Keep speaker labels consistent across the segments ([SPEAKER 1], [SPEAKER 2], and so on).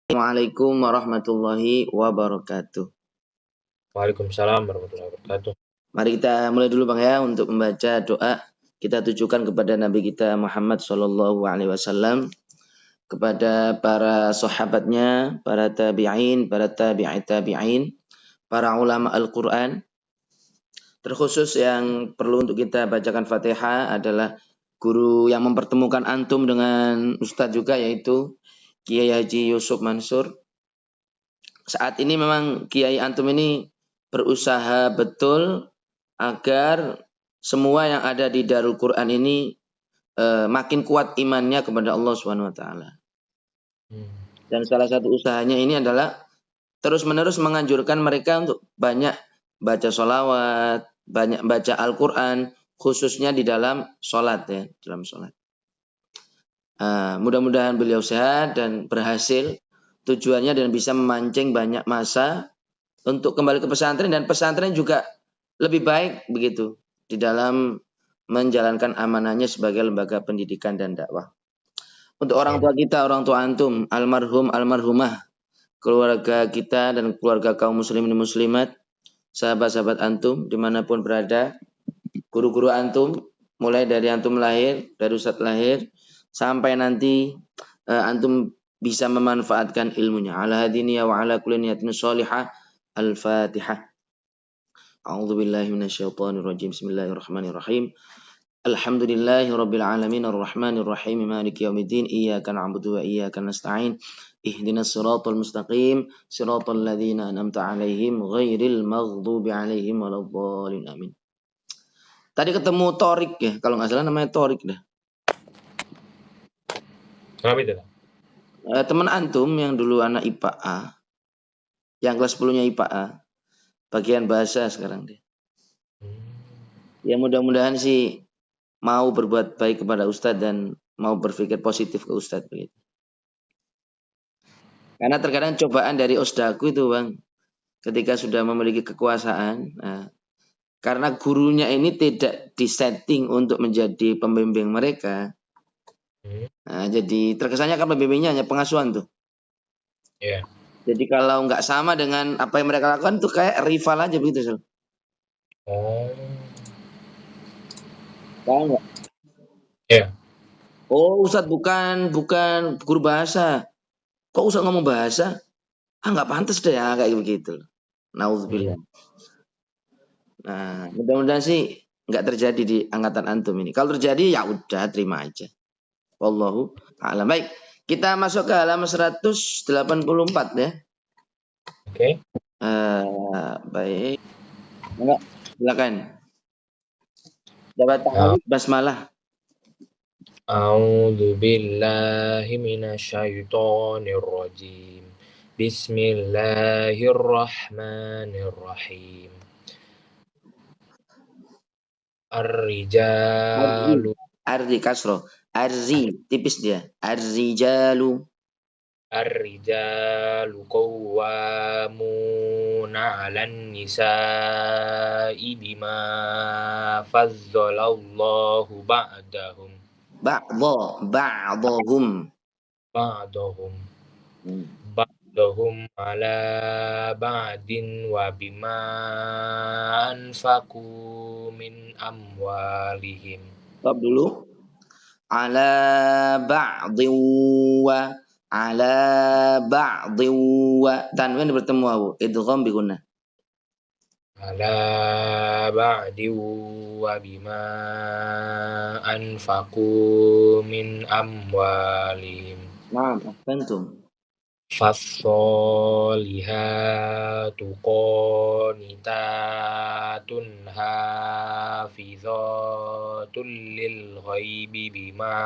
[SPEAKER 1] Assalamualaikum warahmatullahi wabarakatuh.
[SPEAKER 2] Waalaikumsalam warahmatullahi wabarakatuh.
[SPEAKER 1] Mari kita mulai dulu Bang ya untuk membaca doa. Kita tujukan kepada Nabi kita Muhammad Sallallahu Alaihi Wasallam, kepada para sahabatnya, para tabi'in, para tabi'in, para ulama Al-Quran. Terkhusus yang perlu untuk kita bacakan Fatihah adalah guru yang mempertemukan antum dengan Ustadz juga, yaitu Kiai Haji Yusuf Mansur. Saat ini memang Kiai antum ini berusaha betul agar semua yang ada di Darul Quran ini makin kuat imannya kepada Allah Subhanahu wa taala. Dan salah satu usahanya ini adalah terus-menerus menganjurkan mereka untuk banyak baca sholawat, banyak baca Al-Quran, khususnya di dalam sholat ya, dalam sholat. Mudah-mudahan beliau sehat dan berhasil tujuannya dan bisa memancing banyak masa untuk kembali ke pesantren, dan pesantren juga lebih baik begitu di dalam menjalankan amanahnya sebagai lembaga pendidikan dan dakwah. Untuk orang tua kita, orang tua antum, almarhum, almarhumah, keluarga kita dan keluarga kaum muslimin dan muslimat, sahabat-sahabat antum dimanapun berada, guru-guru antum, mulai dari antum lahir, dari Ustadz lahir, sampai nanti antum bisa memanfaatkan ilmunya. Ala hadiniya wa ala kulli niyatin sholihah. Al-Fatihah. A'udzu billahi minasyaitonir rajim. Bismillahirrahmanirrahim. Alhamdulillahi rabbil alamin arrahmanir rahim maliki yaumiddin iyyaka na'budu wa iyyaka nasta'in ihdinas siratal mustaqim siratal ladzina an'amta 'alaihim ghairil maghdubi 'alaihim waladdallin amin. Tadi ketemu Torik ya, kalau nggak salah namanya Torik dah.
[SPEAKER 2] Kenapa itu?
[SPEAKER 1] Teman antum yang dulu anak IPA A, yang kelas 10-nya IPA A, bagian bahasa sekarang dia. Ya mudah-mudahan sih mau berbuat baik kepada Ustadz dan mau berpikir positif ke Ustadz begitu. Karena terkadang cobaan dari Ustadku itu Bang, ketika sudah memiliki kekuasaan, karena gurunya ini tidak disetting untuk menjadi pembimbing mereka, jadi terkesannya kan pembimbingnya hanya pengasuhan tuh.
[SPEAKER 2] Iya.
[SPEAKER 1] Jadi kalau nggak sama dengan apa yang mereka lakukan tuh kayak rival aja begitu Sal.
[SPEAKER 2] Oh.
[SPEAKER 1] Paham nggak?
[SPEAKER 2] Iya.
[SPEAKER 1] Oh Ustadz bukan guru bahasa. Kok Ustadz ngomong bahasa? Nggak pantas deh ya kayak begitu. Nauzubillah. Nah, mudah-mudahan sih nggak terjadi di angkatan antum ini. Kalau terjadi ya udah terima aja. Wallahu a'lam. Baik, kita masuk ke halaman 184 ya.
[SPEAKER 2] Oke.
[SPEAKER 1] Baik. Enggak, silakan. Dapat ta'awudz basmalah.
[SPEAKER 2] A'udzu billahi minasyaitonir rajim. Bismillahirrahmanirrahim. Ar-rijalu
[SPEAKER 1] Arzi kasro. Arzi tipis dia. Arzijalu.
[SPEAKER 2] Ar-rijalu qawwamuna 'alan nisa'i bima faddalallahu ba'dahum
[SPEAKER 1] Ba'dhum.
[SPEAKER 2] ba'dahum 'ala ba'din wa bima anfaqu min amwalihim.
[SPEAKER 1] Stop dulu. Ala ba'dhin wa ala ba'dhin wa tanwin bertemu wawu idgham bi gunnah.
[SPEAKER 2] Ala ba'di wa bima anfaqu min amwalihim.
[SPEAKER 1] Naam, ahsantum.
[SPEAKER 2] Fassolihatu qanitatun hafizatun lil ghaibi bima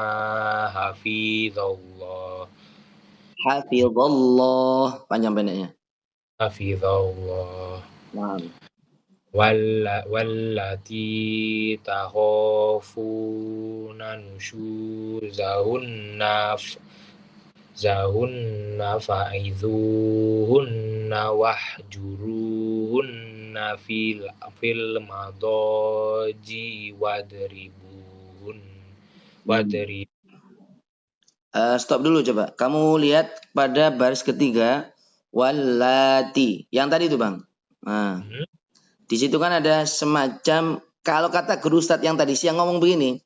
[SPEAKER 2] hafizallah.
[SPEAKER 1] Hafizallah panjang pendeknya.
[SPEAKER 2] Hafizallah.
[SPEAKER 1] Naam.
[SPEAKER 2] Wallati takhafuna nusyuzahunna fa'idhuhunna wahjuruhunna fil madaji wadribuhun
[SPEAKER 1] Stop dulu coba. Kamu lihat pada baris ketiga wallati. Yang tadi itu, Bang. Nah,
[SPEAKER 2] Hmm?
[SPEAKER 1] di situ kan ada semacam kalau kata guru Ustadz yang tadi siang ngomong begini,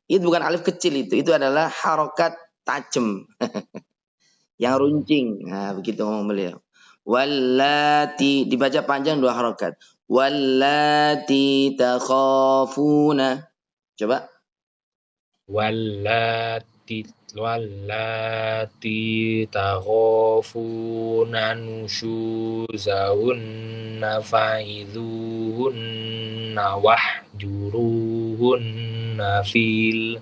[SPEAKER 1] itu bukan alif kecil itu adalah harokat tajam yang
[SPEAKER 2] Hmm.
[SPEAKER 1] runcing. Nah, begitu ngomong beliau. Wallati dibaca panjang dua harokat. Wallati takhafuna. Coba.
[SPEAKER 2] Wallati wallati takhafuna nusyuzahunna fa'idhuhunna wahjuruhunna fil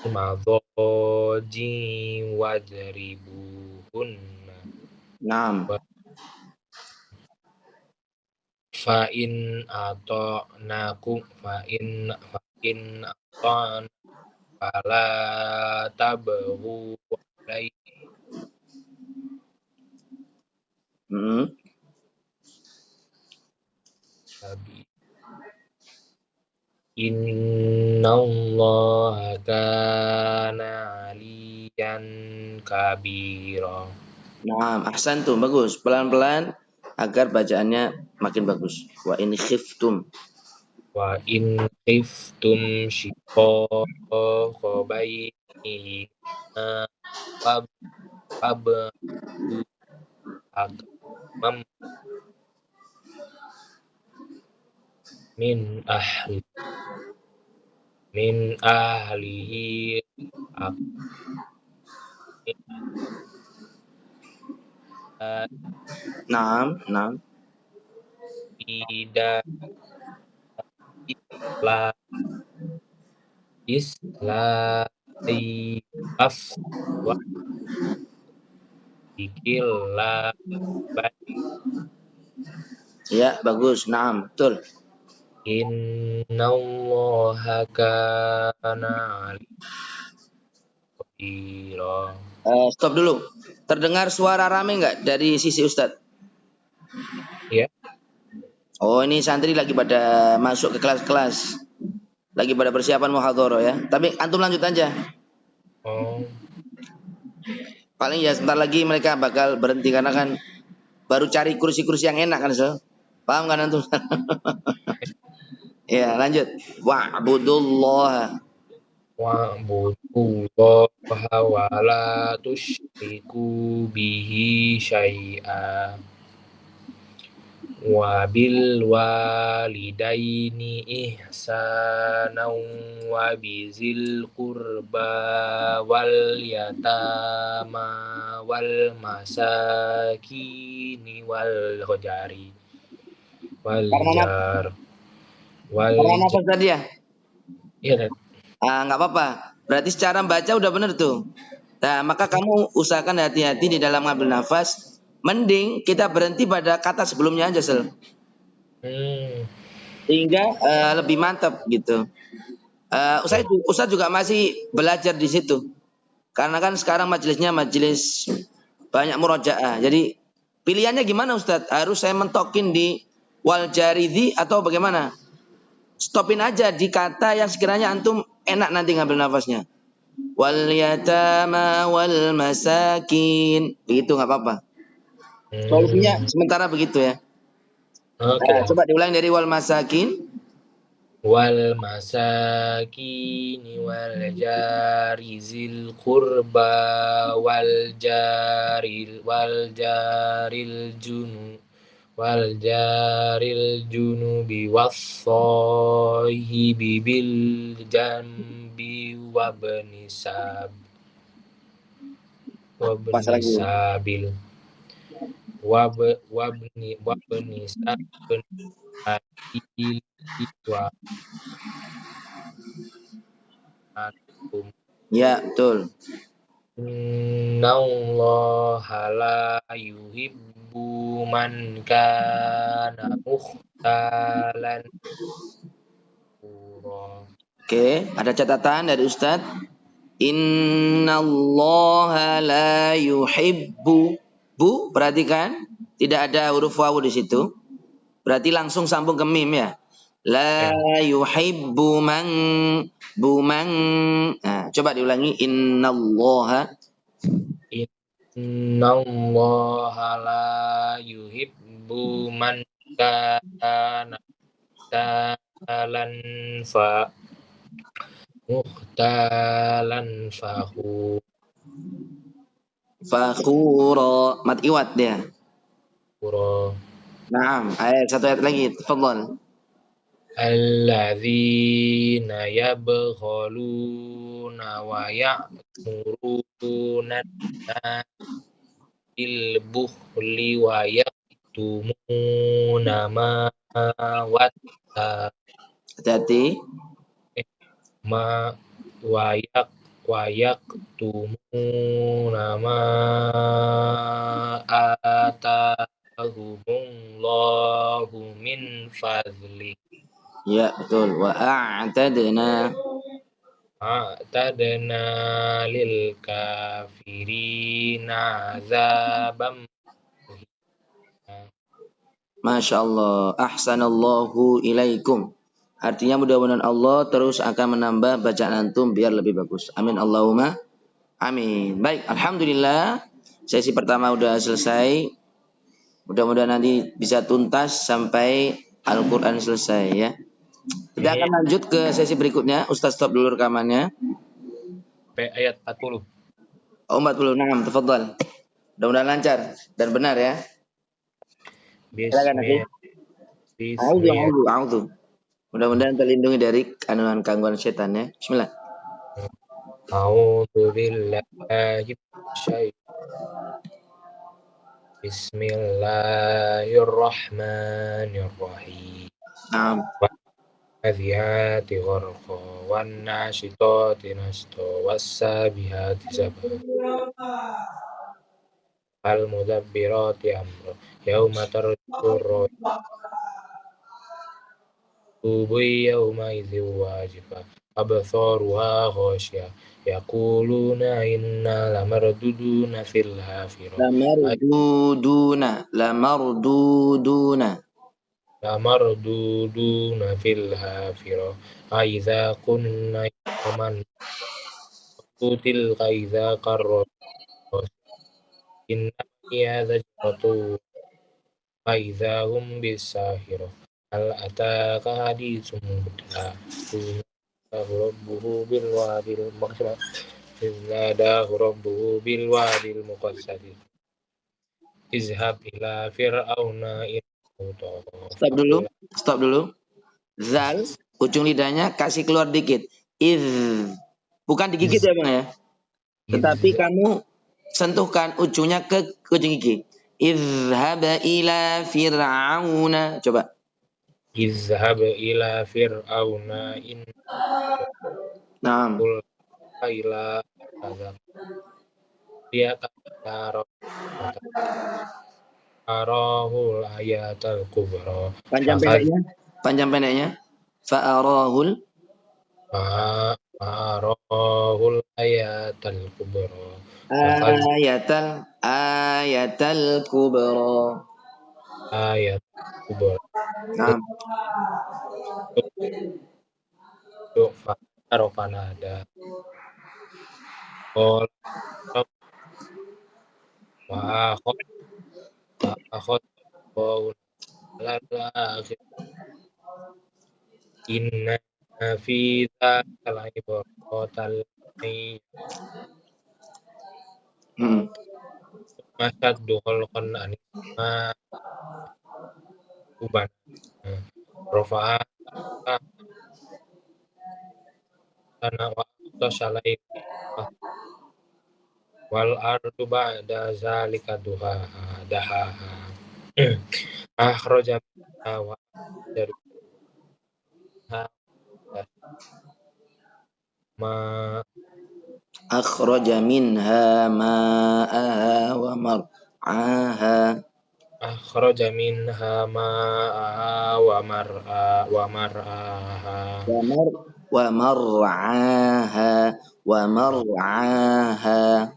[SPEAKER 2] madhaji wadribuhunna
[SPEAKER 1] Naam.
[SPEAKER 2] fa'in ata'nakum fa'in ata'nakum fala tabghu alaihi
[SPEAKER 1] Hmm.
[SPEAKER 2] sabi innallaha kana aliyan kabira.
[SPEAKER 1] Nah, ahsan tuh bagus. Pelan-pelan agar bacaannya makin bagus. Wa in khiftum.
[SPEAKER 2] Wa in khiftum shiqaqa bainihima fab'u hakamam min ahli min ahlihi
[SPEAKER 1] Naam, naam.
[SPEAKER 2] ida isla islai af wa dikil
[SPEAKER 1] Ya, bagus. Naam, betul.
[SPEAKER 2] innallaha kana alira.
[SPEAKER 1] Stop dulu. Terdengar suara rame nggak dari sisi Ustadz?
[SPEAKER 2] Ya.
[SPEAKER 1] Oh, ini santri lagi pada masuk ke kelas-kelas. Lagi pada persiapan muhadhara ya. Tapi antum lanjut aja.
[SPEAKER 2] Oh.
[SPEAKER 1] Paling ya sebentar lagi mereka bakal berhenti karena kan baru cari kursi-kursi yang enak kan, so. Paham kan antum? Ya, lanjut. Wa'budullah.
[SPEAKER 2] Wa'budullaha wa la tusyriku bihi syai'a wa bil walidaini ihsana wa bizil qurba wal yatama wal masakini wal
[SPEAKER 1] Karena naf
[SPEAKER 2] jar wal
[SPEAKER 1] karena
[SPEAKER 2] jar
[SPEAKER 1] nafas tadi ya?
[SPEAKER 2] ya.
[SPEAKER 1] Nggak apa-apa. Berarti secara baca udah bener tuh. Nah, maka kamu usahakan hati-hati di dalam ngambil nafas. Mending kita berhenti pada kata sebelumnya aja, Sel.
[SPEAKER 2] Hmm.
[SPEAKER 1] Sehingga lebih mantap gitu.
[SPEAKER 2] Oke.
[SPEAKER 1] Ustaz juga masih belajar di situ. Karena kan sekarang majelisnya majelis banyak murojaah. Jadi pilihannya gimana Ustaz? Harus saya mentokin di wal jaridhi atau bagaimana? Stopin aja di kata yang sekiranya antum enak nanti ngambil nafasnya. Wal yatama wal masakin. Begitu nggak apa-apa. Solusinya
[SPEAKER 2] Hmm.
[SPEAKER 1] sementara begitu ya.
[SPEAKER 2] Oke dah.
[SPEAKER 1] Coba diulang dari wal masakin.
[SPEAKER 2] Wal masakini wal jari zil qurba wal jaril junubi wassahibi bil jambi
[SPEAKER 1] Pas
[SPEAKER 2] wabni
[SPEAKER 1] lagi.
[SPEAKER 2] sabil wabni sabil wa antum.
[SPEAKER 1] Ya, betul.
[SPEAKER 2] Innallaha la yuhibbu man kana mukhtalan fakhura.
[SPEAKER 1] Oke, ada catatan dari Ustadz. Innallaha la yuhibbu. Bu, perhatikan. Tidak ada huruf wawu di situ. Berarti langsung sambung ke mim ya. La yuhibbu man buman. Nah, coba diulangi. Innallaha.
[SPEAKER 2] Innallaha la yuhibbu man kana mukhtalan fahu
[SPEAKER 1] Fakhura. Mat iwat dia.
[SPEAKER 2] kuro
[SPEAKER 1] Naam. Ayat satu ayat lagi. Tafadhal.
[SPEAKER 2] alladzina yabkhaluna wa ya'muruna bil bukhli wa yaktumuna ma watta
[SPEAKER 1] Hati-hati.
[SPEAKER 2] ma wayak wayak tumuna ma atahumullahu min fadli
[SPEAKER 1] Ya, betul. Wa a'tadna.
[SPEAKER 2] a'tadna lil kafirina azabam muhina.
[SPEAKER 1] Masya Allah. Ahsanallahu ilaikum. Artinya mudah-mudahan Allah terus akan menambah bacaan antum biar lebih bagus. Amin Allahumma. Amin. Baik, alhamdulillah. Sesi pertama udah selesai. Mudah-mudahan nanti bisa tuntas sampai Al-Qur'an selesai ya. Kita akan lanjut ke sesi berikutnya. Ustaz stop dulu rekamannya.
[SPEAKER 2] Sampai ayat 40.
[SPEAKER 1] Oh, 46, tafadhal. Mudah-mudahan lancar dan benar ya. Silakan nanti. A'udzu. Mudah-mudahan terlindungi dari gangguan setan ya. Bismillah.
[SPEAKER 2] A'udzu billahi Bismillahirrahmanirrahim.
[SPEAKER 1] Naam.
[SPEAKER 2] Wadhiyati gharqa wan nashitati nashta wassabihati sabha al mudabbirati amra yauma tarjur tubu yauma idzi wajifa absaruha khashiya yaquluna inna lamarduduna fil hafira
[SPEAKER 1] Lamarduduna.
[SPEAKER 2] lamarduduna fil hafira aiza kunna yawman kutil kaiza karros inna hiya zajratu aiza hum bisahira hal ataka hadithun muda rabbuhu bil wadil maksima iznadahu rabbuhu bil wadil muqaddasi izhab ila fir'auna innahu
[SPEAKER 1] Stop dulu. Zal, ujung lidahnya kasih keluar dikit. Iz. Bukan digigit ya, Bang ya. Tetapi kamu sentuhkan ujungnya ke ujung gigi. Izhab ila fir'auna. Coba.
[SPEAKER 2] izhab ila fir'auna
[SPEAKER 1] Naam.
[SPEAKER 2] innahu ila azab dia kata arahul ayatal kubra
[SPEAKER 1] Panjang pendeknya. Fa'arahul
[SPEAKER 2] arahul ayatal kubra
[SPEAKER 1] ayatal kubra.
[SPEAKER 2] ayat kubra
[SPEAKER 1] Naam.
[SPEAKER 2] untuk farofanada qol wa akhad qaul lalakhir inna fi dzalika laibratan
[SPEAKER 1] Hmm.
[SPEAKER 2] masyaddu khalqan anima uban rafa'a sana wa tasalai wal ardu ba'da zalika dahaha akhraja wa dari ma
[SPEAKER 1] Akhraja minha ma'aha wa mar'aha.
[SPEAKER 2] akhraja minha ma'aha wa mar'aha
[SPEAKER 1] Wa mar'aha. Wa mar'aha.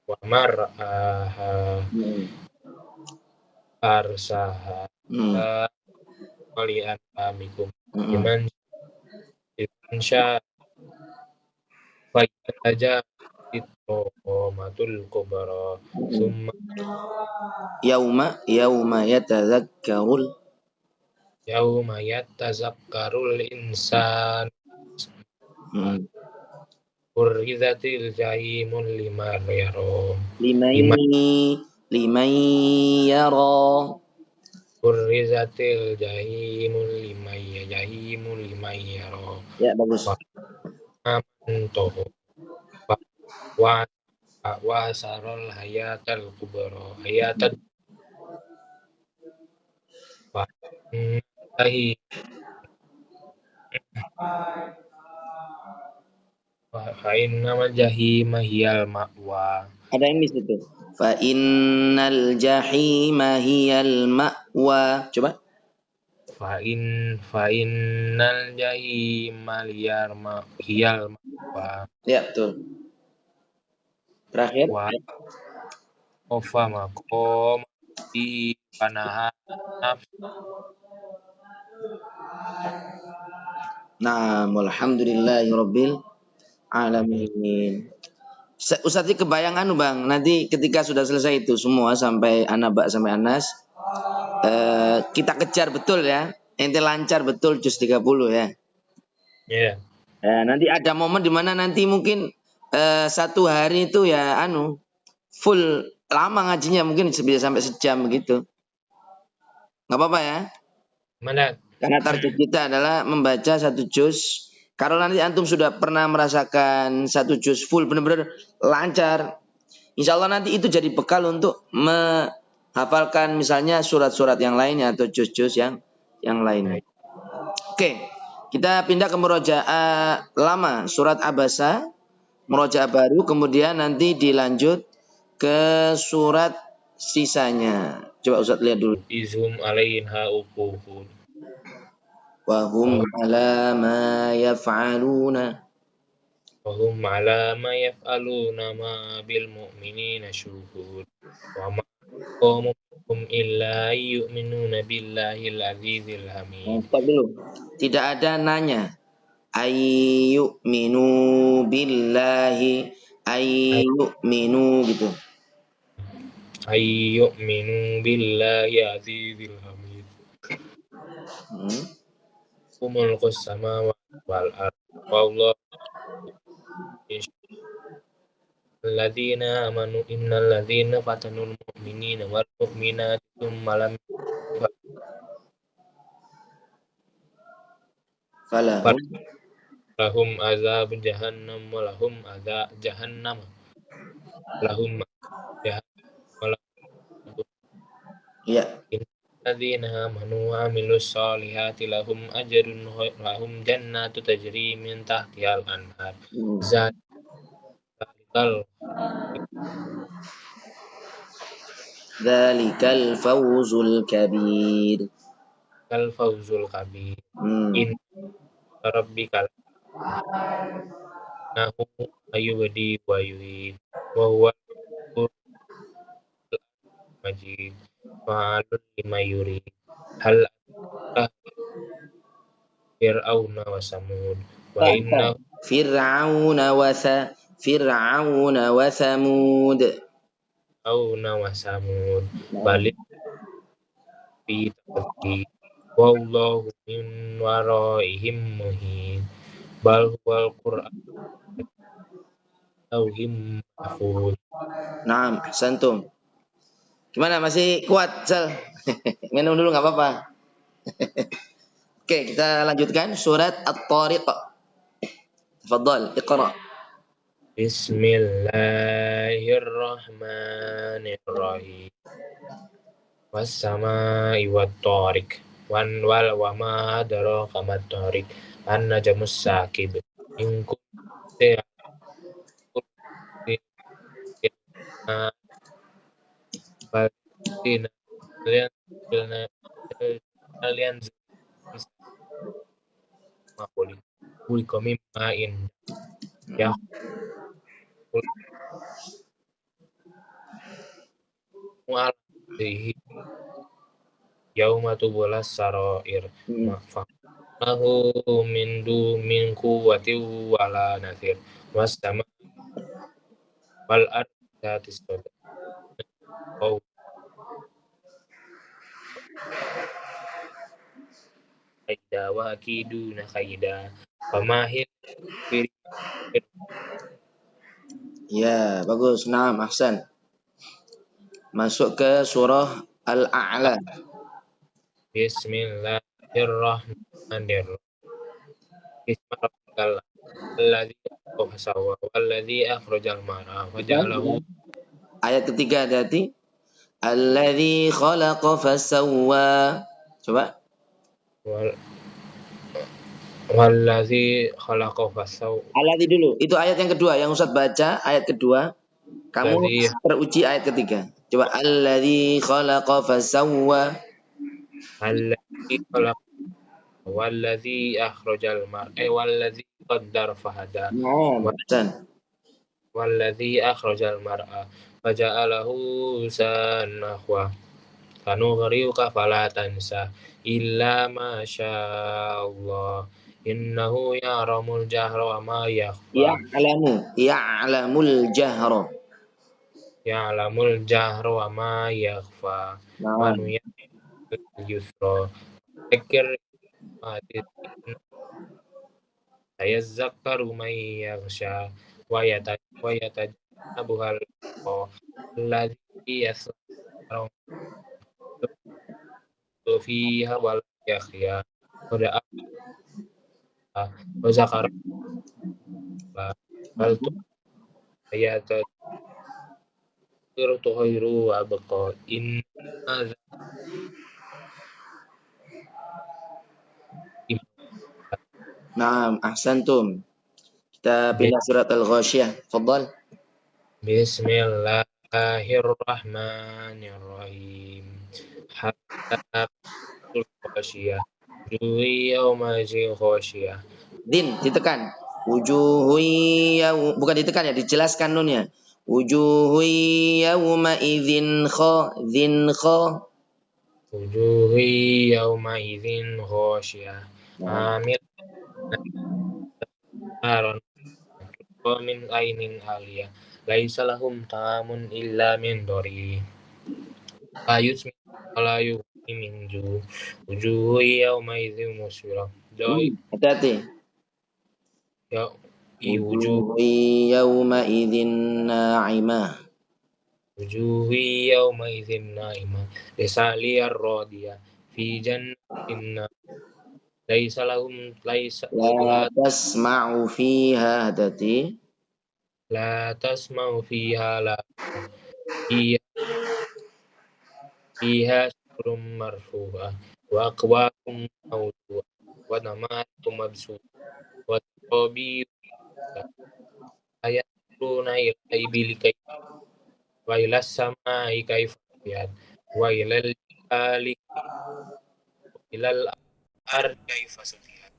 [SPEAKER 2] wa mar'aha
[SPEAKER 1] Hmm.
[SPEAKER 2] arsaha
[SPEAKER 1] Hmm.
[SPEAKER 2] walian amikum liman sya bagian saja itu matul kubra summa
[SPEAKER 1] Yauma yatadzakkarul.
[SPEAKER 2] yauma yatazakkarul insan
[SPEAKER 1] Mm.
[SPEAKER 2] burrizatil jahimul liman yaro
[SPEAKER 1] Liman
[SPEAKER 2] liman
[SPEAKER 1] liman yara.
[SPEAKER 2] burrizatil jahimul liman yaro
[SPEAKER 1] Ya, bagus.
[SPEAKER 2] wa amantohu wa wa sarol hayatal kubra hayatal wa innahi wa innamal jahima hiyal ma'wa
[SPEAKER 1] Ada yang miss itu. Fa innal jahima hiyal ma'wa. Coba.
[SPEAKER 2] fa innal jahima hiyal ma'wa
[SPEAKER 1] Ya, betul. Terakhir.
[SPEAKER 2] wa ofa makom di panahan nafs
[SPEAKER 1] Nah, alhamdulillahirabbil alamin. Ustadz kebayang anu Bang, nanti ketika sudah selesai itu semua sampai Anaba sampai Anas, kita kejar betul ya. Ente lancar betul juz 30 ya.
[SPEAKER 2] ya
[SPEAKER 1] Nanti ada momen di mana nanti mungkin satu hari itu ya anu full lama ngajinya mungkin bisa sampai sejam begitu. Nggak apa-apa ya.
[SPEAKER 2] mana
[SPEAKER 1] Karena target kita adalah membaca satu juz. Kalau nanti antum sudah pernah merasakan satu juz full benar-benar lancar, insya Allah nanti itu jadi bekal untuk menghafalkan misalnya surat-surat yang lainnya atau juz-juz yang lainnya. Oke, kita pindah ke murojaah lama surat Abasa, murojaah baru, kemudian nanti dilanjut ke surat sisanya. Coba Ustaz lihat dulu.
[SPEAKER 2] izhum alaiha uqufun
[SPEAKER 1] Wahum ala ma yaf'aluna.
[SPEAKER 2] wahum ala ma yaf'aluna ma bil mu'minina syuhud wa ma qamuhum illa yu'minuna billahil azizil hamid
[SPEAKER 1] Stop dulu. Tidak ada nanya. Ayyu'minu billahi. Ayyu'minu gitu.
[SPEAKER 2] yu'minu billahi azizil hamid
[SPEAKER 1] Hmm.
[SPEAKER 2] umul samawati wal ard wallahu alladzina amanu innal ladzina fatanul mu'minina wal mu'minati tsumma lam
[SPEAKER 1] Falahum.
[SPEAKER 2] lahum azab jahannam wa lahum azab jahannam lahum jahannam wa lahum
[SPEAKER 1] Ya.
[SPEAKER 2] alladzina amanu wa amilus solihati lahum jannatu tajri min tahtihal anhar
[SPEAKER 1] Hmm.
[SPEAKER 2] zalikal
[SPEAKER 1] Dzalikal fawzul kabir.
[SPEAKER 2] fawzul kabir
[SPEAKER 1] Hmm.
[SPEAKER 2] in rabbikal nahu ayubdi wa yuhid wa huwa majid fa'alun lima yurid hal atah fir'auna wa samud wa inna
[SPEAKER 1] Fir'auna Fir'auna wa Samud.
[SPEAKER 2] fir'auna wa samud balik fi tadbir wallahu min waraihim muhit bal huwal qur'an lauhim mahfuz
[SPEAKER 1] Naam, santum. Gimana masih kuat, Sal? Minum dulu nggak apa-apa. Oke, kita lanjutkan surat At-Tariq. Tafadhal, Iqra.
[SPEAKER 2] Bismillahirrahmanirrahim was-samaa'i wat-thariq wal wa ma adraka mat-thariq an-najmus saqib in kuntum kalian kalian kuli kami main ya mual yauma tubulas sarair
[SPEAKER 1] Hmm.
[SPEAKER 2] lahu min quwwatin wala nasir was sama wal ardi dzatis sadq qaul kaida wa akiduna kaida pamahil fir
[SPEAKER 1] Ya, bagus. Naam, ahsan. Masuk ke surah Al-A'la.
[SPEAKER 2] bismillahirrahmanirrahim bismi rabbikal alladzi khalaqa fasawwa walladzi akhrajal mar'a faja'alahu
[SPEAKER 1] Ayat ketiga hati-hati. Alladzi khalaqa fasawwa. Coba.
[SPEAKER 2] wal walladzi khalaqa fasawwa
[SPEAKER 1] Alladzi dulu. Itu ayat yang kedua yang Ustaz baca, ayat kedua. Kamu
[SPEAKER 2] alladzi
[SPEAKER 1] teruji ayat ketiga. Coba alladzi khalaqa fasawwa.
[SPEAKER 2] alladzi khalaqa walladzi akhrajal mar'a walladzi qaddara fahada
[SPEAKER 1] Nah, ahsan.
[SPEAKER 2] walladzi akhrajal mar'a faja'alahu sanahwa sanughriuka fala tansa illa ma syaallah innahu ya'lamul jahra wa ma yakhfa
[SPEAKER 1] Ya'lamul jahra.
[SPEAKER 2] ya'lamul jahra wa ma yakhfa wa
[SPEAKER 1] Nah,
[SPEAKER 2] nuyassirul yusra dzikir sayadzakkaru man yakhsha wa yatajannabuhal alladzi yasla fiha wal yakhya wa da'a wa zakara bal tu ayata khairu wa abqa inna
[SPEAKER 1] Naam, ahsantum. Kita pindah surat Al-Ghasyiyah. Fadhal.
[SPEAKER 2] Bismillahirrahmanirrahim hatta ghasyiyah wujuhun yawma'idhin ghasyiyah
[SPEAKER 1] Din, ditekan. Bukan ditekan ya, dijelaskan nunnya. Wujuhu yawma idzin kha.
[SPEAKER 2] wujuhun yawma'idhin ghasyiyah
[SPEAKER 1] Nah,
[SPEAKER 2] amil naron wa min ainin aliyah laisa lahum ta'amun illa min dori ayus wala yughni min ju wujuhun yawma'idhin musfirah doi
[SPEAKER 1] hati-hati.
[SPEAKER 2] ya wujuh
[SPEAKER 1] Wujuhu yawma idzin na'imah.
[SPEAKER 2] wujuhi yawma'idhin na'imah lisaliyar radiyah fi jannatin laisa lahum laisa
[SPEAKER 1] La tasma'u fiha, hati-hati.
[SPEAKER 2] la tasma'u fiha la fiha fiha surum marfu'ah wa aqwam mawdu'ah wa namatun mabsuh wa tabi ayaturuna ila ibili kay wa ila samai kayfa rufiyat wa ilal jibali ilal ardi kayfa sutihat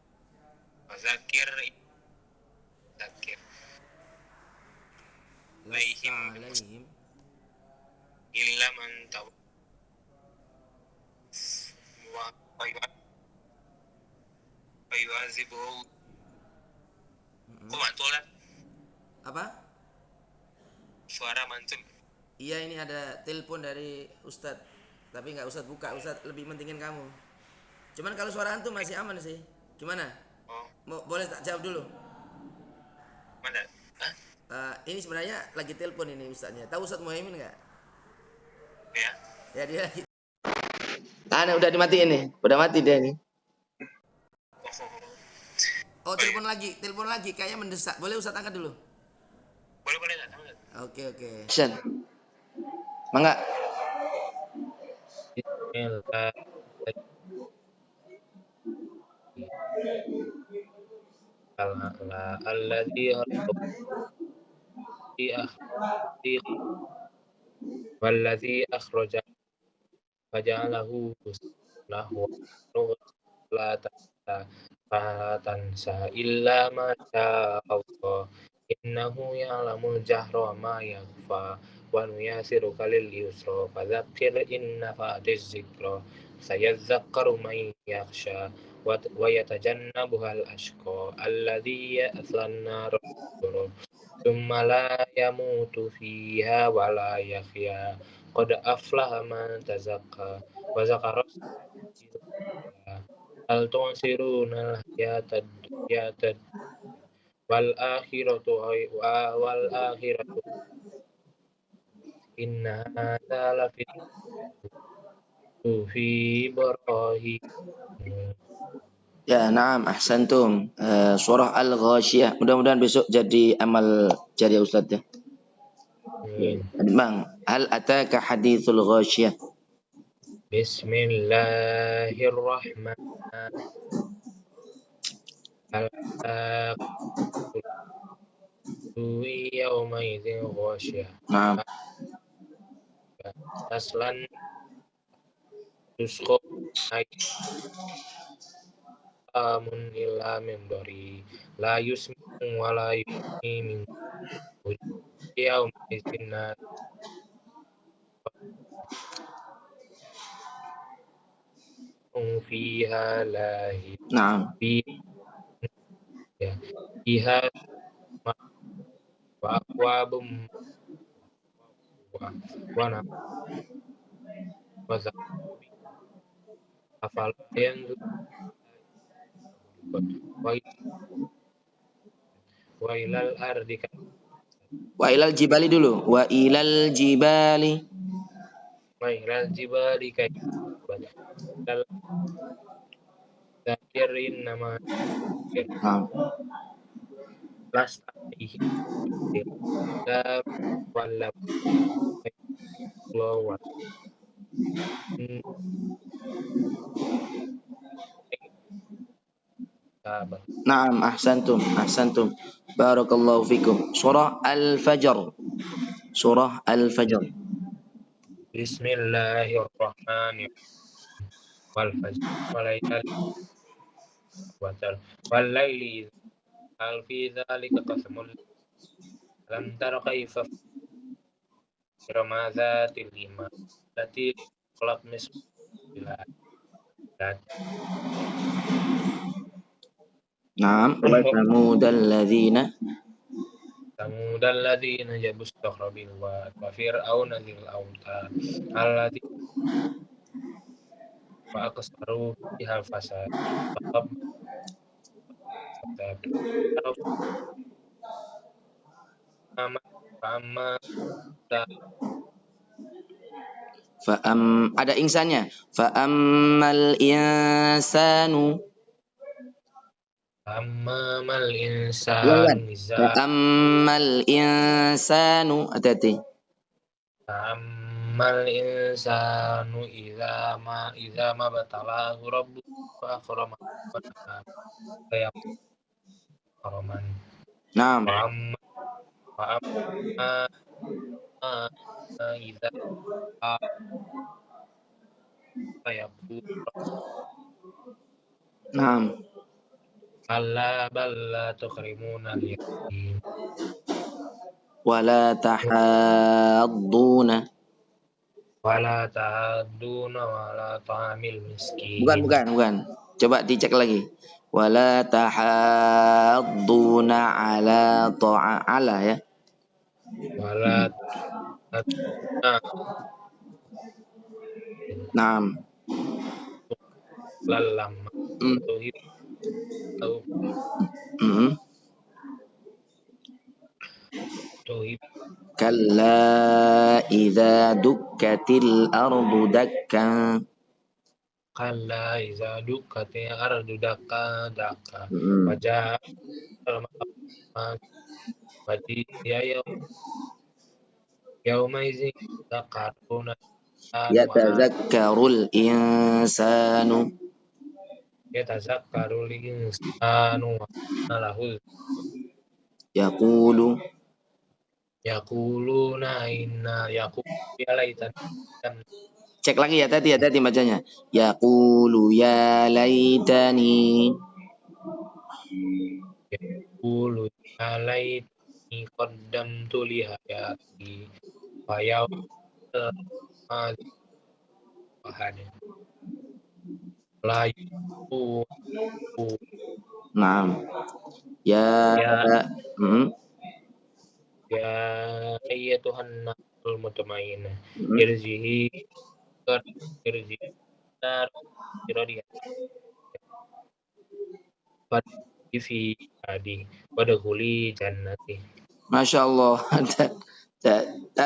[SPEAKER 2] wa zakir alaihim illa man tawalla wa yu'adzibuhu kok mantulan
[SPEAKER 1] Apa?
[SPEAKER 2] suara mantul
[SPEAKER 1] Iya, ini ada telepon dari Ustadz. Tapi nggak Ustadz buka, Ustadz lebih mentingin kamu. Cuman kalau suara antum masih aman sih. Gimana?
[SPEAKER 2] oh
[SPEAKER 1] Boleh tak jawab dulu?
[SPEAKER 2] mana
[SPEAKER 1] Ini sebenarnya lagi telepon ini Ustadznya. Tahu Ustadz Muhaimin nggak?
[SPEAKER 2] ya
[SPEAKER 1] Ya dia lagi. Udah dimatiin nih. Udah mati dia nih. Oh, telepon lagi. Kayaknya mendesak. Boleh Ustadz angkat dulu?
[SPEAKER 2] boleh datang
[SPEAKER 1] Oke. Action. Mangga.
[SPEAKER 2] bismillah alladzi walladzi akhraja faja'alahu lahu la tansa illa ma Allah innahu ya'lamul jahra wa ma yakhfa wa nuyassiruka lil yusra fadzakkir in nafa'atiz zikra sayadzakkaru man yakhsha wa yatajannabuhal ashqa alladhi yaslan nar thumma la yamutu fiha wa la yahya qad aflaha man tazakka wa zakara hal tu'siruna al-hayatad dunya wal akhiratu inna hadza lafi Ibrahim.
[SPEAKER 1] Ya, na'am, ahsantum. Surah Al-Ghasyiyah. Mudah-mudahan besok jadi amal jariah Ustaz ya.
[SPEAKER 2] Amin.
[SPEAKER 1] Bang, hal ataka hadithul ghasyiyah?
[SPEAKER 2] Bismillahirrahmanirrahim. Hal yawma idzin ghasyiyah.
[SPEAKER 1] Naam.
[SPEAKER 2] Taslan tusqa amun illa min dari la yusmin wa la yughni min yawma idzin fiha lahi
[SPEAKER 1] Naam.
[SPEAKER 2] fiha wa akwabum wa na wa zakabi afala yanzu wa wa ilal ardi
[SPEAKER 1] Wa ilal jibali dulu. Wa ilal jibali.
[SPEAKER 2] wa ilal jibali dal zakirin nama
[SPEAKER 1] Naam.
[SPEAKER 2] las alaihi dar wala wa sabar.
[SPEAKER 1] Naam, ahsantum, ahsantum. Barakallahu fikum. Surah Al-Fajr. Surah Al-Fajr.
[SPEAKER 2] Bismillahirrahmanirrahim. Wal fajr wal laili hal fi dzalika qasamul lam tara kaifa ramadhatil iman lati khalaq misbillah
[SPEAKER 1] Naam. Wa samudal ladzina.
[SPEAKER 2] samudal ladzina jabu stakhrabil wa fir'auna dzil autad alladzi wa aqsaru fiha fasad faqab amma
[SPEAKER 1] Ada insannya. Fa ammal insanu.
[SPEAKER 2] mal
[SPEAKER 1] Ulang, ulang.
[SPEAKER 2] insanu
[SPEAKER 1] Fa
[SPEAKER 2] iza
[SPEAKER 1] ammal insanu. Hati-hati.
[SPEAKER 2] Amal insanu idza ma batalahu rabbuhu fa akramahu wa na'am kayak karaman
[SPEAKER 1] Naam.
[SPEAKER 2] wa amma idza kayak
[SPEAKER 1] Naam.
[SPEAKER 2] alla balla tukrimuna al-yatim
[SPEAKER 1] Wala tahadduna.
[SPEAKER 2] wala ta'duna wala ta'amil
[SPEAKER 1] Bukan,
[SPEAKER 2] miskin
[SPEAKER 1] bukan, bukan. Coba dicek lagi. Wala tahadduna ala ta'ala ya.
[SPEAKER 2] wala ta'duna
[SPEAKER 1] Naam.
[SPEAKER 2] lalam
[SPEAKER 1] Mm.
[SPEAKER 2] tuhib au
[SPEAKER 1] Mm.
[SPEAKER 2] tuhib
[SPEAKER 1] Kalla idza dukkatil ardu dakkan.
[SPEAKER 2] kalla iza dukkati ardu dakka dakka
[SPEAKER 1] Mm.
[SPEAKER 2] wajah wajih ya yauma izin zakaruna wa
[SPEAKER 1] Yatazakkarul insanu.
[SPEAKER 2] yatazakkarul insanu wa lahul
[SPEAKER 1] Yaqulu.
[SPEAKER 2] yaquluna inna yaqulu ya laitan
[SPEAKER 1] Cek lagi ya tadi bacanya. Yaqulu ya laitani.
[SPEAKER 2] yaqulu ya laitani qaddamtu li hayati wa yauma wahad la yu
[SPEAKER 1] Naam. Ya.
[SPEAKER 2] ya
[SPEAKER 1] Hmm.
[SPEAKER 2] ya ayyatuhan nafsul mutmainnah
[SPEAKER 1] Hmm.
[SPEAKER 2] irji'i irji'i nar iradiya fadhi fi adi wadkhuli jannati
[SPEAKER 1] Masya Allah. Ada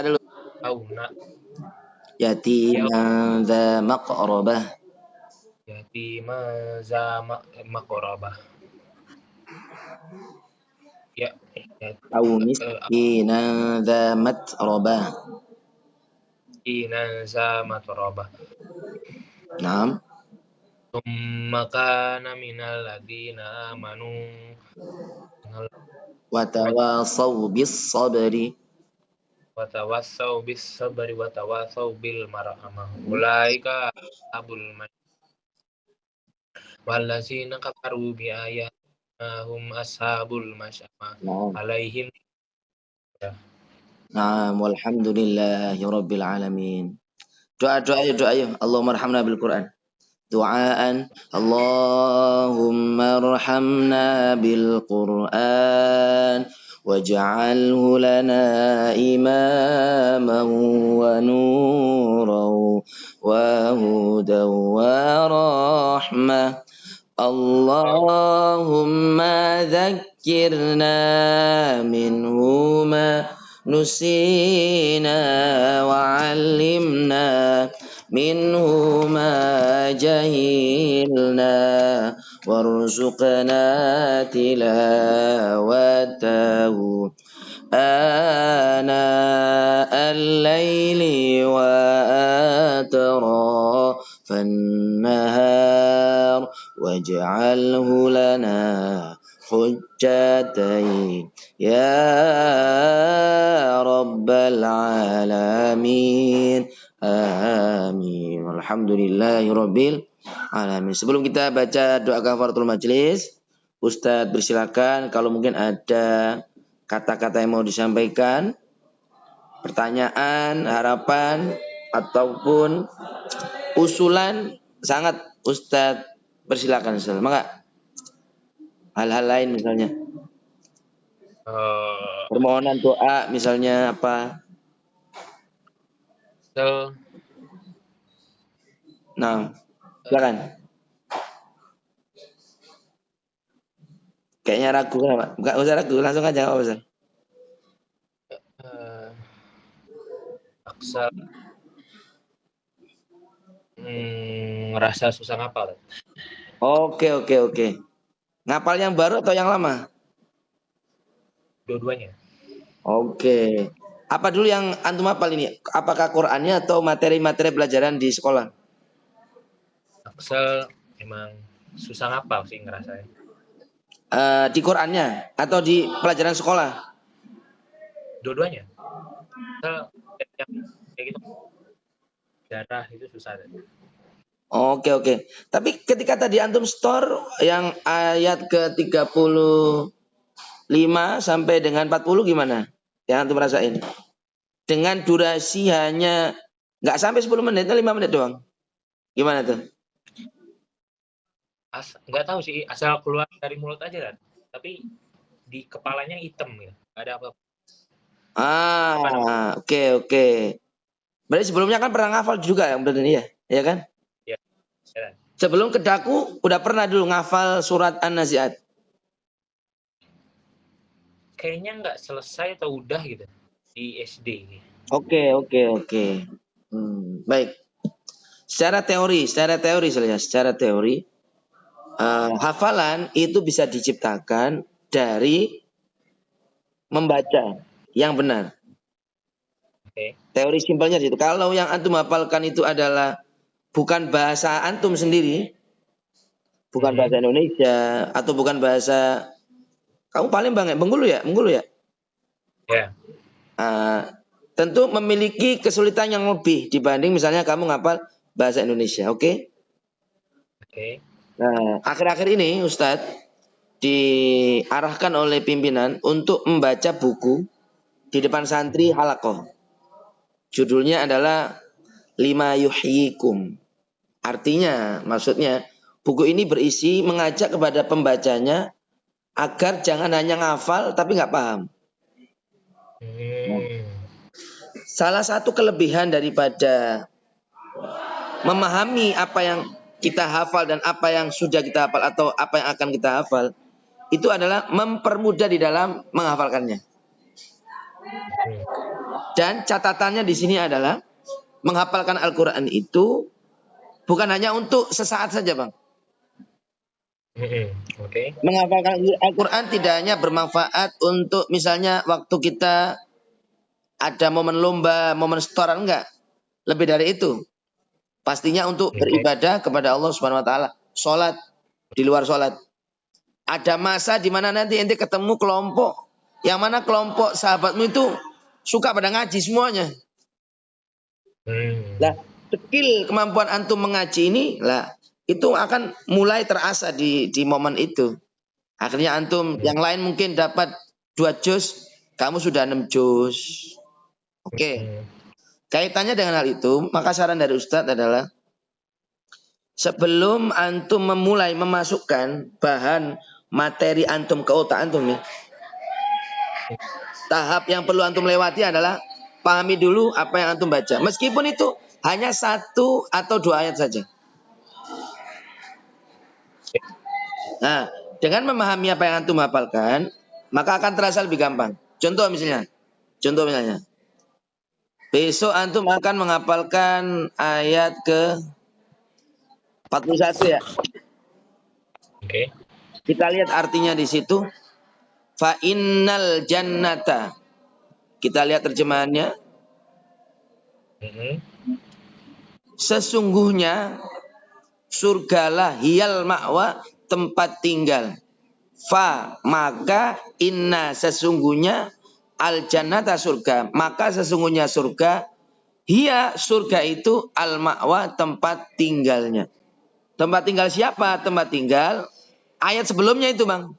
[SPEAKER 1] dulu.
[SPEAKER 2] au na ya
[SPEAKER 1] Yatiman dha maqrabah.
[SPEAKER 2] yatima za maqrabah ya ya
[SPEAKER 1] Au miskinan dha matrabah.
[SPEAKER 2] yatina za maqrabah
[SPEAKER 1] Naam.
[SPEAKER 2] tsumma kana minal ladzina amanu
[SPEAKER 1] Watawasaw bis sabri.
[SPEAKER 2] watawassaw bis sabri watawassaw bil marhamah ulaika abul wallazina kafaru bi ayatina hum ashabul masyamah
[SPEAKER 1] Naam.
[SPEAKER 2] alaihim
[SPEAKER 1] Naam. Walhamdulillahi rabbil alamin. Doa yuk, doa yuk. Allahumma arhamna bil Quran. Duaan Allahumma arhamna bil Quran waj'alhu lana imaman wa nuran wa hudan wa rahmah. Allahumma dhakkirna minhu ma nusina wa 'allimna minhu ma jahilna warzuqna tilawatahu ana al-laili wa atrafan nahar waj'alhu lana hujjatain ya rabbal alamin. Amin. Alhamdulillahi rabbil alamin. Sebelum kita baca doa kafaratul majelis, Ustadz bersilakan kalau mungkin ada kata-kata yang mau disampaikan, pertanyaan, harapan, ataupun usulan, sangat Ustadz persilakan. Maka hal-hal lain misalnya permohonan doa misalnya apa. Nah, silakan. Kayaknya ragu kan, Pak? Enggak usah ragu, langsung aja Pak Ustaz.
[SPEAKER 2] Aksal ngerasa susah ngapal.
[SPEAKER 1] Oke. Ngapal yang baru atau yang lama?
[SPEAKER 2] Dua-duanya.
[SPEAKER 1] Oke. Apa dulu yang antum hafal ini? Apakah Qur'annya atau materi-materi pelajaran di sekolah?
[SPEAKER 2] Aksel emang susah ngapal sih ngerasain.
[SPEAKER 1] Di Qur'annya atau di pelajaran sekolah?
[SPEAKER 2] Dua-duanya. Aksel yang kayak gitu darah itu susah.
[SPEAKER 1] Oke. Tapi ketika tadi antum store yang ayat ke-35 sampai dengan 40 gimana? Yang antum rasain? Dengan durasi hanya nggak sampai 10 menit, 5 menit doang. Gimana tuh?
[SPEAKER 2] Nggak tahu sih, asal keluar dari mulut aja kan. Tapi di kepalanya hitam ya. Nggak ada apa-apa.
[SPEAKER 1] Oke. Berarti sebelumnya kan pernah ngafal juga yang benar ya? Ya kan?
[SPEAKER 2] Ya.
[SPEAKER 1] Sebelum ke Daku udah pernah dulu ngafal surat An-Nazi'at?
[SPEAKER 2] Kayaknya nggak selesai atau udah gitu di SD.
[SPEAKER 1] Oke. Baik. Secara teori hafalan itu bisa diciptakan dari membaca yang benar.
[SPEAKER 2] Oke.
[SPEAKER 1] Teori simpelnya gitu. Kalau yang antum hafalkan itu adalah bukan bahasa antum sendiri, bukan bahasa Indonesia atau bukan bahasa kamu Palembang ya, Bengkulu ya.
[SPEAKER 2] Ya.
[SPEAKER 1] Tentu memiliki kesulitan yang lebih dibanding misalnya kamu ngapal bahasa Indonesia, oke?
[SPEAKER 2] Oke.
[SPEAKER 1] Nah, akhir-akhir ini Ustadz diarahkan oleh pimpinan untuk membaca buku di depan santri halakoh. Judulnya adalah Lima Yuhyikum. Artinya, maksudnya buku ini berisi mengajak kepada pembacanya agar jangan hanya ngafal tapi nggak paham. Salah satu kelebihan daripada memahami apa yang kita hafal dan apa yang sudah kita hafal atau apa yang akan kita hafal itu adalah mempermudah di dalam menghafalkannya. Dan catatannya di sini adalah menghafalkan Al-Quran itu bukan hanya untuk sesaat saja, Bang. Menghafalkan Al-Quran tidak hanya bermanfaat untuk misalnya waktu kita ada momen lomba, momen setoran, enggak. Lebih dari itu. Pastinya untuk beribadah kepada Allah Subhanahu wa taala. Salat, di luar salat. Ada masa di mana nanti ente ketemu kelompok yang mana kelompok sahabatmu itu suka pada ngaji semuanya. Lah, skill kemampuan antum mengaji ini lah itu akan mulai terasa di momen itu. Akhirnya antum yang lain mungkin dapat 2 juz, kamu sudah 6 juz. Oke. Kaitannya dengan hal itu, maka saran dari Ustadz adalah sebelum antum memulai memasukkan bahan materi antum ke otak antum nih, tahap yang perlu antum lewati adalah pahami dulu apa yang antum baca. Meskipun itu hanya 1 atau 2 ayat saja. Nah, dengan memahami apa yang antum hafalkan, maka akan terasa lebih gampang. Contoh misalnya, besok antum akan menghafalkan ayat ke 41 ya.
[SPEAKER 2] Oke.
[SPEAKER 1] Kita lihat artinya di situ. Fa innal jannata. Kita lihat terjemahannya. Sesungguhnya surgalah hiyal ma'wa, tempat tinggal. Fa maka inna sesungguhnya al jannata surga, maka sesungguhnya surga, hiya surga itu al ma'wa tempat tinggalnya. Tempat tinggal siapa? Tempat tinggal ayat sebelumnya itu, Bang.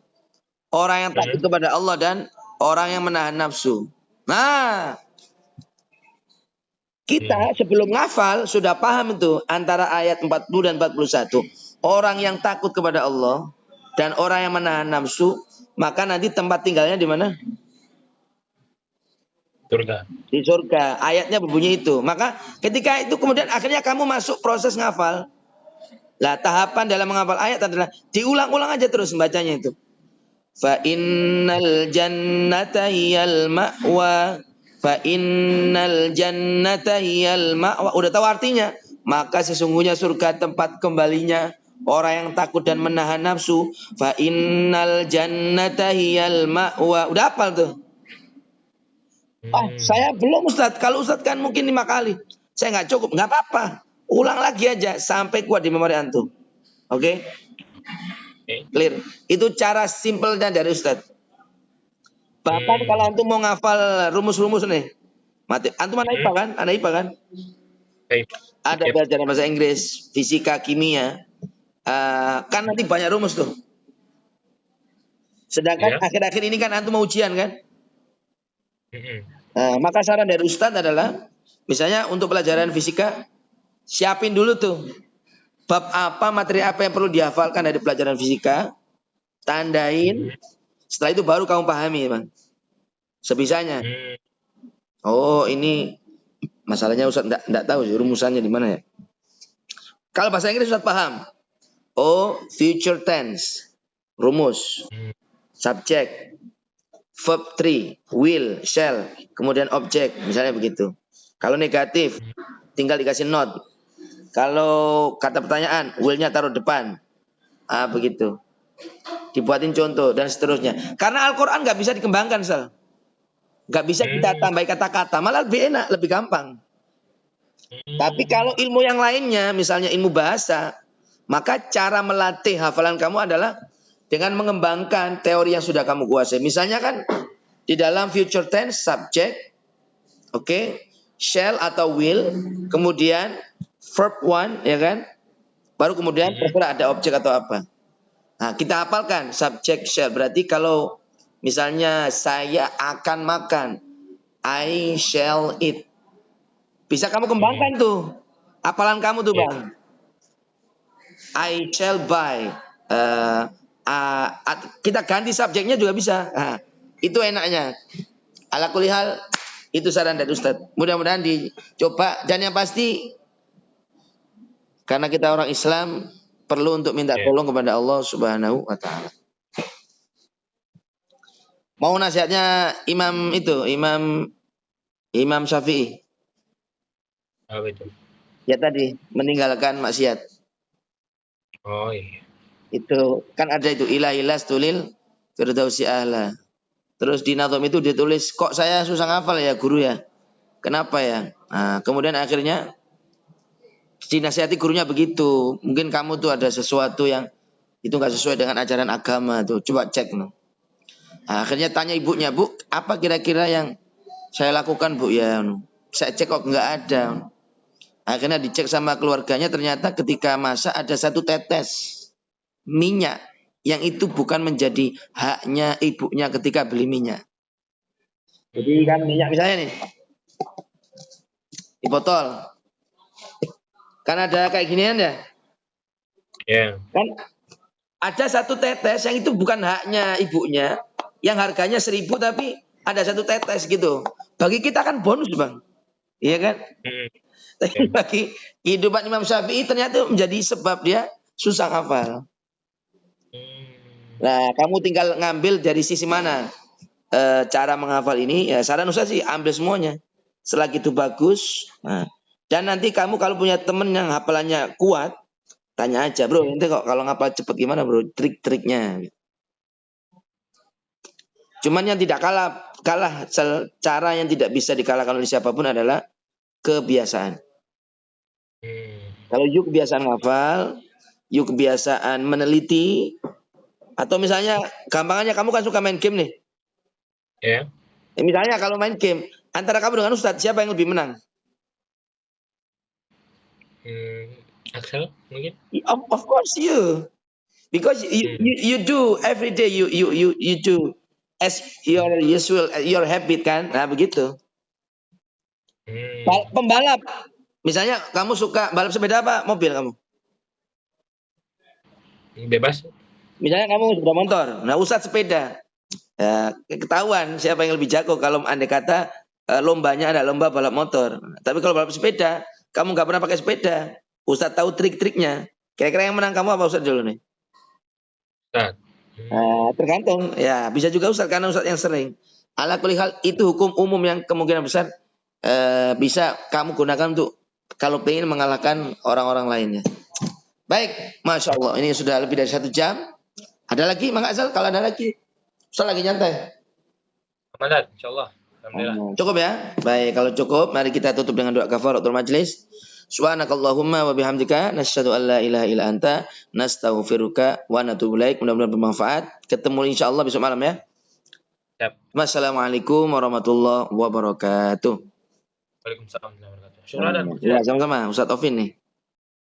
[SPEAKER 1] Orang yang takut kepada Allah dan orang yang menahan nafsu. Nah, kita sebelum ngafal sudah paham itu antara ayat 40 dan 41. Orang yang takut kepada Allah dan orang yang menahan nafsu, maka nanti tempat tinggalnya di mana?
[SPEAKER 2] Surga.
[SPEAKER 1] Di surga. Ayatnya berbunyi itu. Maka ketika itu kemudian akhirnya kamu masuk proses ngafal. Lah tahapan dalam menghafal ayat adalah diulang-ulang aja terus membacanya itu. Fa innal jannata hiyal ma'wa. Fa innal jannata hiyal ma'wa. Udah tahu artinya? Maka sesungguhnya surga tempat kembalinya orang yang takut dan menahan nafsu. Fa innal jannata hiyal ma'wa. Udah hafal tuh. Saya belum Ustadz. Kalau Ustadz kan mungkin 5 kali. Saya nggak cukup. Nggak apa-apa. Ulang lagi aja sampai kuat di memori antum. Oke? Clear. Itu cara simpelnya dari Ustadz. Bahkan kalau antum mau ngafal rumus-rumus nih. Antum anak IPA kan? Anak IPA kan? Ada pelajaran bahasa Inggris, fisika, kimia. Kan nanti banyak rumus tuh. Sedangkan akhir-akhir ini kan antum mau ujian kan? Maka saran dari Ustadz adalah misalnya untuk pelajaran fisika siapin dulu tuh bab apa, materi apa yang perlu dihafalkan dari pelajaran fisika, tandain, setelah itu baru kamu pahami, Bang. Sebisanya. Oh, ini masalahnya Ustadz enggak tahu sih rumusannya di mana ya. Kalau bahasa Inggris Ustadz paham. Oh, future tense, rumus, subject, verb 3, will, shall, kemudian object, misalnya begitu. Kalau negatif, tinggal dikasih note. Kalau kata pertanyaan, will-nya taruh depan. Begitu. Dibuatin contoh dan seterusnya. Karena Al-Quran nggak bisa dikembangkan, Sal. Nggak bisa kita tambahin kata-kata, malah lebih enak, lebih gampang. Tapi kalau ilmu yang lainnya, misalnya ilmu bahasa, maka cara melatih hafalan kamu adalah dengan mengembangkan teori yang sudah kamu kuasai. Misalnya kan di dalam future tense subject, shall atau will, kemudian verb 1, ya kan? Baru kemudian terserah ada objek atau apa. Nah, kita hafalkan subject shall. Berarti kalau misalnya saya akan makan, I shall eat. Bisa kamu kembangkan tuh hafalan kamu tuh, Bang. I shall buy. Kita ganti subjeknya juga bisa. Nah, itu enaknya. Ala kulli hal, itu saran dari Ustadz. Mudah-mudahan dicoba. Dan yang pasti, karena kita orang Islam, perlu untuk minta
[SPEAKER 2] Ya.
[SPEAKER 1] tolong kepada Allah Subhanahu wa Ta'ala. Mau nasihatnya Imam Syafi'i.
[SPEAKER 2] Apa itu?
[SPEAKER 1] Ya tadi, meninggalkan maksiat.
[SPEAKER 2] Oh iya.
[SPEAKER 1] Itu kan ada itu ilah tulil firdausi ahla. Terus di Nazom itu ditulis, kok saya susah ngafal ya guru ya? Kenapa ya? Nah, kemudian akhirnya dinasihati gurunya begitu. Mungkin kamu tuh ada sesuatu yang itu nggak sesuai dengan ajaran agama tuh. Coba cek no. Nah, akhirnya tanya ibunya, Bu, apa kira-kira yang saya lakukan Bu ya? Saya cek kok nggak ada. Akhirnya dicek sama keluarganya, ternyata ketika masak ada satu tetes minyak yang itu bukan menjadi haknya ibunya ketika beli minyak. Jadi kan minyak misalnya nih di botol, kan ada kayak ginian ya.
[SPEAKER 2] Ya.
[SPEAKER 1] Kan ada satu tetes yang itu bukan haknya ibunya, yang harganya 1.000 tapi ada satu tetes gitu. Bagi kita kan bonus bang, iya kan? Tapi
[SPEAKER 2] Ya.
[SPEAKER 1] bagi kehidupan Imam Syafi'i ternyata menjadi sebab dia susah hafal. Nah, kamu tinggal ngambil dari sisi mana cara menghafal ini. Ya, saran Ustaz sih ambil semuanya. Selagi itu bagus. Nah, dan nanti kamu kalau punya temen yang hafalannya kuat, tanya aja, bro. Nanti kok kalau ngapal cepet gimana, bro? Trik-triknya. Cuman yang tidak kalah cara yang tidak bisa dikalahkan oleh siapapun adalah kebiasaan. Kalau you kebiasaan ngafal, you kebiasaan meneliti, atau misalnya gampangannya kamu kan suka main game nih.
[SPEAKER 2] Ya.
[SPEAKER 1] Misalnya kalau main game antara kamu dengan Ustadz siapa yang lebih menang?
[SPEAKER 2] Axel mungkin?
[SPEAKER 1] Of course you, because you do every day you do as your usual your habit kan, nah begitu. Pembalap, misalnya kamu suka balap sepeda apa mobil kamu?
[SPEAKER 2] Bebas.
[SPEAKER 1] Misalnya kamu sepeda motor, nah Ustadz sepeda. Ya, ketahuan siapa yang lebih jago kalau andai kata lombanya ada lomba balap motor. Tapi kalau balap sepeda, kamu nggak pernah pakai sepeda. Ustadz tahu trik-triknya. Kira-kira yang menang kamu apa Ustadz dulu nih?
[SPEAKER 2] Ustaz.
[SPEAKER 1] Tergantung. Ya, bisa juga Ustadz karena Ustadz yang sering. Ala kulli hal itu hukum umum yang kemungkinan besar bisa kamu gunakan untuk kalau pengen mengalahkan orang-orang lainnya. Baik, Masya Allah. Ini sudah lebih dari 1 jam. Ada lagi, Mang Azal? Kalau ada lagi. Ustadz lagi nyantai.
[SPEAKER 2] Amanat, insyaallah. Alhamdulillah.
[SPEAKER 1] Cukup ya? Baik, kalau cukup mari kita tutup dengan doa kafaratul majlis. Subhanakallahumma wa bihamdika nasyhadu an la ilaha illa anta nastaghfiruka wa natubu ilaik. Mudah-mudahan bermanfaat. Ketemu insyaallah besok malam ya.
[SPEAKER 2] Siap.
[SPEAKER 1] Wassalamualaikum warahmatullahi wabarakatuh.
[SPEAKER 2] Waalaikumsalam warahmatullahi wabarakatuh. Syukran.
[SPEAKER 1] Ya, sama-sama. Ustadz Ovin nih.